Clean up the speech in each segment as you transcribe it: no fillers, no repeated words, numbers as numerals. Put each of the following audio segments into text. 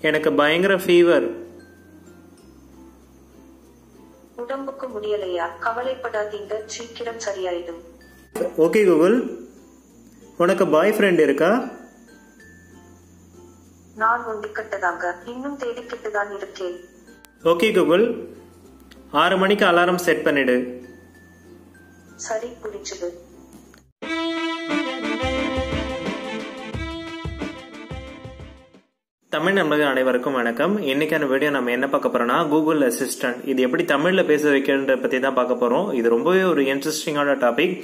எனக்கு பயங்கர ஃபீவர். உடம்புக்கு முடியலையா? கவலைப்படாதீங்க, சீக்கிரம் சரியாயிடும். ஓகே கூகுள், உனக்கு பாய் ஃப்ரெண்ட் இருக்கா? நான் ஒண்டிக்கட்டதாங்க, இன்னும் தேடிக்கிட்டு தான் இருக்கேன். ஓகே கூகுள், 6 மணிக்கு அலாரம் செட் பண்ணிடு. சரி, புரிச்சுது. தமிழ் நண்பர்கள் அனைவருக்கும் வணக்கம். இன்னைக்கான வீடியோ நம்ம என்ன பார்க்க போறோம்னா கூகுள் அசிஸ்டன்ட் இது எப்படி தமிழ்ல பேச வைக்கிறத பத்தி தான் பார்க்க போறோம். இது ரொம்பவே ஒரு இன்ட்ரெஸ்டிங்கான டாபிக்.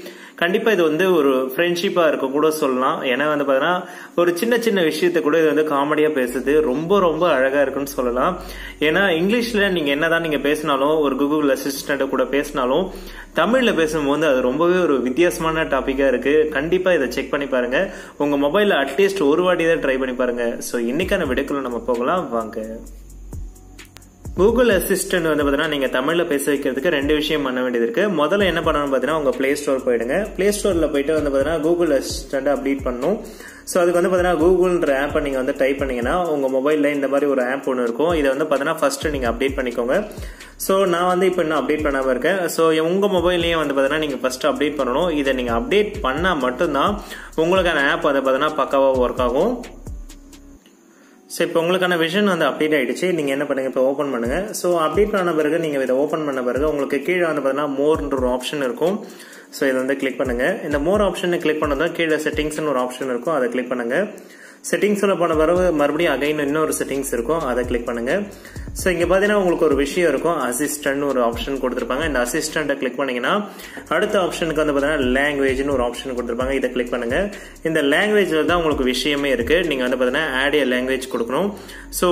கண்டிப்பா இது ஒரு ஃப்ரெண்ட்ஷிப்பா இருக்க கூட சொல்லலாம். ஏன்னா பாத்தீங்கன்னா ஒரு சின்ன சின்ன விஷயத்த கூட இது காமெடியா பேசுது. ரொம்ப ரொம்ப அழகா இருக்குன்னு சொல்லலாம். ஏன்னா இங்கிலீஷ்ல நீங்க என்னதான் நீங்க பேசினாலும், ஒரு கூகுள் அசிஸ்டன்ட் கூட பேசினாலும், தமிழ்ல பேசும்போது அது ரொம்பவே ஒரு வித்தியாசமான டாபிக்கா இருக்கு. கண்டிப்பா இதை செக் பண்ணி பாருங்க. உங்க மொபைல்ல அட்லீஸ்ட் ஒரு வாட்டி தான் ட்ரை பண்ணி பாருங்க. சோ இன்னைக்கான வீடியோக்குள்ள நம்ம போகலாம் வாங்க. கூகுள் அசிஸ்டன்ட் பாத்தீங்கன்னா நீங்க தமிழ்ல பேச வைக்கிறதுக்கு 2 விஷயம் பண்ண வேண்டியது இருக்கு. முதல்ல என்ன பண்ணணும் பாத்தீங்கன்னா உங்க பிளே ஸ்டோர் போயிடுங்க. பிளே ஸ்டோர்ல போயிட்டு பாத்தீங்கன்னா கூகுள் அசிஸ்டன்ட் அப்டேட் பண்ணணும். சோ அதுக்கு பாத்தீங்கன்னா கூகுள்ன்ற ஆப்பை நீங்க டைப் பண்ணீங்கன்னா உங்க மொபைல்ல இந்த மாதிரி ஒரு ஆப் ஒன்று இருக்கும். இதை பாத்தீங்கன்னா ஃபர்ஸ்ட் நீங்க அப்டேட் பண்ணிக்கோங்க. சோ நான் இப்ப இன்னும் அப்டேட் பண்ணாம இருக்கேன். சோ உங்க மொபைல்லயே பாத்தீங்கன்னா நீங்க ஃபர்ஸ்ட் அப்டேட் பண்ணணும். இதை நீங்க அப்டேட் பண்ணா மட்டும்தான் உங்களுக்கான ஆப் பாத்தீங்கன்னா பக்காவா ஒர்க் ஆகும். ஸோ இப்போ உங்களுக்கான விஷன் அப்டேட் ஆயிடுச்சு. நீங்க என்ன பண்ணுங்க, இப்போ ஓப்பன் பண்ணுங்க. ஸோ அப்டேட் பண்ண பிறகு நீங்க இதை ஓப்பன் பண்ண பிறகு உங்களுக்கு கீழே பாத்தீங்கன்னா மோர்ன்ற ஒரு ஆப்ஷன் இருக்கும். ஸோ இதை கிளிக் பண்ணுங்க. இந்த மோர் ஆப்ஷனை கிளிக் பண்ணதும் கீழே செட்டிங்ஸ்னு ஒரு ஆப்ஷன் இருக்கும். அதை கிளிக் பண்ணுங்க. செட்டிங்ஸ்ல போன பிறகு மறுபடியும் அகைன் இன்னொரு செட்டிங்ஸ் இருக்கும். அதை கிளிக் பண்ணுங்க. சோ இங்க பாத்தீங்கன்னா உங்களுக்கு ஒரு விஷயம் இருக்கும், அசிஸ்டன்ட் ஒரு ஆப்ஷன் கொடுத்திருப்பாங்க. இந்த அசிஸ்டன்ட கிளிக் பண்ணீங்கன்னா அடுத்த ஆப்ஷனுக்கு பாத்தீங்கன்னா லாங்குவேஜ்னு ஒரு ஆப்ஷன் கொடுத்திருப்பாங்க. இதை கிளிக் பண்ணுங்க. இந்த லாங்குவேஜ்ல தான் உங்களுக்கு விஷயமே இருக்கு. நீங்க பாத்தீங்கன்னா ஆட் ஏ லாங்குவேஜ் கொடுக்கணும். சோ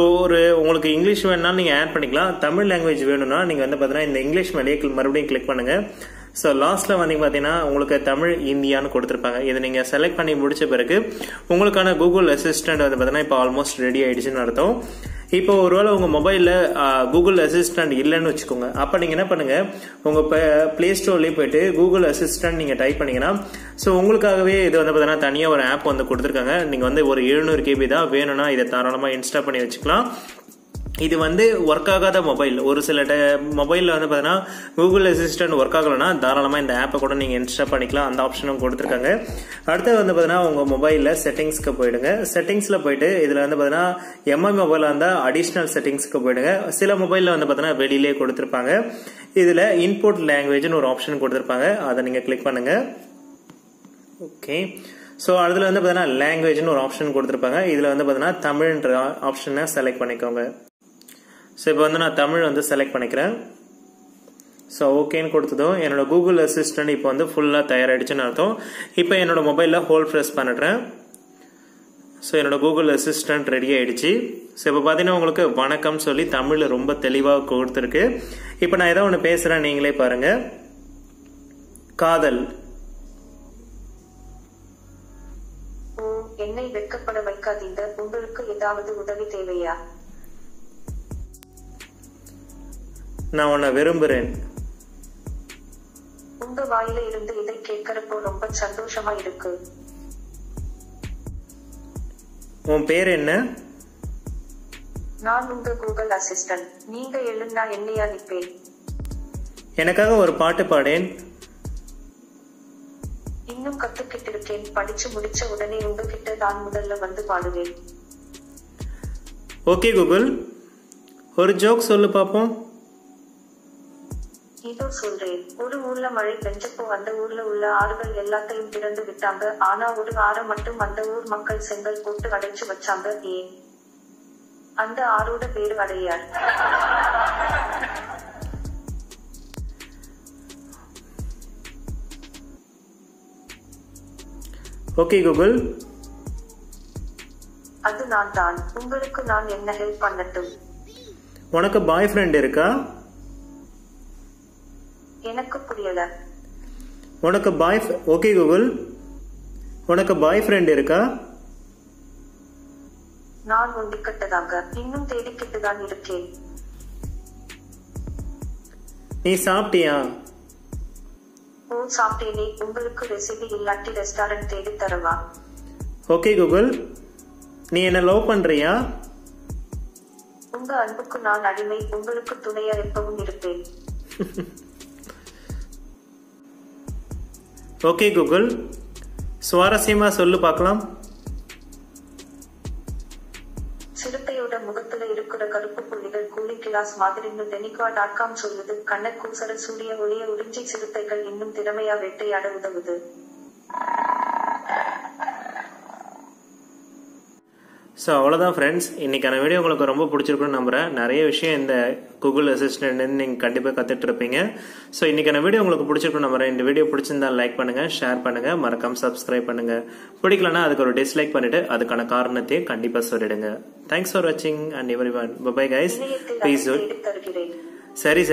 உங்களுக்கு இங்கிலீஷ் வேணும்னாலும் நீங்க ஆட் பண்ணிக்கலாம். தமிழ் லாங்குவேஜ் வேணும்னா நீங்க பாத்தீங்கன்னா இந்த இங்கிலீஷ் மேலேயே மறுபடியும் கிளிக் பண்ணுங்க. சோ லாஸ்ட்ல பாத்தீங்கன்னா உங்களுக்கு தமிழ் இந்தியான்னு கொடுத்திருப்பாங்க. இதை நீங்க செலக்ட் பண்ணி முடிச்ச பிறகு உங்களுக்கான கூகுள் அசிஸ்டன்ட் பாத்தீங்கன்னா இப்போ ஆல்மோஸ்ட் ரெடி ஆயிடுச்சுன்னு அர்த்தம். இப்போ ஒருவேளை உங்க மொபைல்ல கூகுள் அசிஸ்டன்ட் இல்லைன்னு வச்சுக்கோங்க. அப்ப நீங்க என்ன பண்ணுங்க, உங்க பிளே ஸ்டோர்லயே போயிட்டு கூகுள் அசிஸ்டன்ட் நீங்க டைப் பண்ணீங்கன்னா சோ உங்களுக்காகவே இது பாத்தீங்கன்னா தனியா ஒரு ஆப் கொடுத்திருக்காங்க. நீங்க ஒரு 700 KB தான் வேணும்னா இதை தாராளமா இன்ஸ்டால் பண்ணி வச்சுக்கலாம். இது ஒர்க் ஆகாத மொபைல், ஒரு சில மொபைல்ல பாத்தீங்கன்னா கூகுள் அசிஸ்டன்ட் ஒர்க் ஆகலன்னா தாராளமா இந்த ஆப்பை கூட நீங்க இன்ஸ்டால் பண்ணிக்கலாம். அந்த ஆப்ஷனும் கொடுத்திருக்காங்க. அடுத்து பாத்தீங்கன்னா உங்க மொபைல்ல செட்டிங்ஸ்க்கு போயிடுங்க. செட்டிங்ஸ்ல போயிட்டு இதுல பாத்தீங்கன்னா எம்ஐ மொபைல் இருந்தா அடிஷனல் செட்டிங்ஸ்க்கு போயிடுங்க. சில மொபைல்ல பாத்தீங்கன்னா வெளியிலே கொடுத்திருப்பாங்க. இதுல இன்புட் லாங்குவேஜ்னு ஒரு ஆப்ஷன் கொடுத்திருப்பாங்க. அதை நீங்க கிளிக் பண்ணுங்க. ஓகே, சோ அதுல பாத்தீங்கன்னா லாங்குவேஜ்னு ஒரு ஆப்ஷன் கொடுத்திருப்பாங்க. இதுல பாத்தீங்கன்னா தமிழ்ன்ற ஆப்ஷனை செலக்ட் பண்ணிக்கோங்க. ஸோ இப்போ நான் தமிழ் செலக்ட் பண்ணிக்கிறேன். ஸோ ஓகேன்னு கொடுத்ததும் என்னோட கூகுள் அசிஸ்டன்ட் இப்போ ஃபுல்லாக தயாராகிடுச்சுன்னு அர்த்தம். இப்போ என்னோட மொபைலில் ஹோல்ட் ப்ரெஸ் பண்ணுறேன். ஸோ என்னோட கூகுள் அசிஸ்டன்ட் ரெடி ஆயிடுச்சு. ஸோ இப்போ பார்த்தீங்கன்னா உங்களுக்கு வணக்கம் சொல்லி தமிழில் ரொம்ப தெளிவாக கொடுத்துருக்கு. இப்போ நான் ஏதோ ஒன்று பேசுகிறேன், நீங்களே பாருங்க. காதல். என்னை வெட்கப்பட வைக்காதீங்க, உங்களுக்கு ஏதாவது உதவி தேவையா? நான் உன்னை விரும்புறேன். உங்க வாயில இருந்து இதை கேட்கறப்போ ரொம்ப சந்தோஷமா இருக்கு. உன் பேர் என்ன? நான் உங்க கூகுள் அசிஸ்டன்ட். நீங்க எழுந்தா என்னையா நிப்பேன். எனக்காக ஒரு பாட்டு பாடேன். இன்னும் கத்துக்கிட்டு இருக்கேன். படிச்சு முடிச்ச உடனே உங்ககிட்ட தான் முதல்ல பாடுவேன். ஓகே கூகுள், ஒரு ஜோக் சொல்லு பாப்போம். இதோ சொல்றேன். ஒரு ஊர்ல மழை பெஞ்சப்போ அந்த ஊர்ல உள்ள ஆறுகள் எல்லாத்தையும் திறந்து விட்டாங்க. ஆனா ஒரு ஆறை மட்டும் அந்த ஊர் மக்கள் செங்கல் போட்டு அடைச்சு வச்சாங்க. ஏன்? அந்த ஆறோட பேரு அடையார். ஓகே கூகுள், அது நான் தான். உங்களுக்கு நான் என்ன ஹெல்ப் பண்ணட்டும்? உனக்கு பாய் ஃப்ரெண்ட் இருக்கா? எனக்கு புரியல. உனக்கு ஓகே கூகுள், உனக்கு பாய் ஃப்ரெண்ட் இருக்கா? நான் ஒண்டிக்கட்டதாங்க, இன்னும் தேடிக்கிட்டு தான் இருக்கேன். நீ சாப்பிட்டியா? ஓ சாப்பிட்டேனே. உங்களுக்கு ரெசிபி இல்லாட்டி ரெஸ்டாரண்ட் தேடி தரவா? ஓகே கூகுள், நீ என்ன லவ் பண்றியா? உங்க அன்புக்கு நான் அடிமை, உங்களுக்கு துணையா எப்பவும் இருப்பேன். ஓகே கூகுள், சுவாரஸ்யமா சொல்லு பார்க்கலாம். சிறுத்தையோட முகத்துல இருக்கிற கருப்பு புள்ளிகள் கூலிங் கிளாஸ் மாதிரின்னு டெனிகா.com சொல்லுது. கண்ண கூசர சூரிய ஒளிய உறிஞ்சி சிறுத்தைகள் இன்னும் திறமையா வேட்டையாட உதவுது. ஸோ அவ்வளோதான் ஃப்ரெண்ட்ஸ், இன்னைக்கான வீடியோ உங்களுக்கு ரொம்ப பிடிச்சிருக்குன்னு நம்புறேன். நிறைய விஷயம் இந்த கூகுள் அசிஸ்டன்ட் நீங்கள் கண்டிப்பாக கற்றுட்டு இருப்பீங்க. ஸோ இன்னைக்கான வீடியோ உங்களுக்கு பிடிச்சிருக்குன்னு நம்புறேன். இந்த வீடியோ பிடிச்சிருந்தா லைக் பண்ணுங்க, ஷேர் பண்ணுங்க, மறக்காம சப்ஸ்கிரைப் பண்ணுங்க. பிடிக்கலன்னா அதுக்கு ஒரு டிஸ்லைக் பண்ணிட்டு அதுக்கான காரணத்தையும் கண்டிப்பாக சொல்லிடுங்க. தேங்க்ஸ் ஃபார் வாட்சிங் and everyone. Bye guys, peace. சரி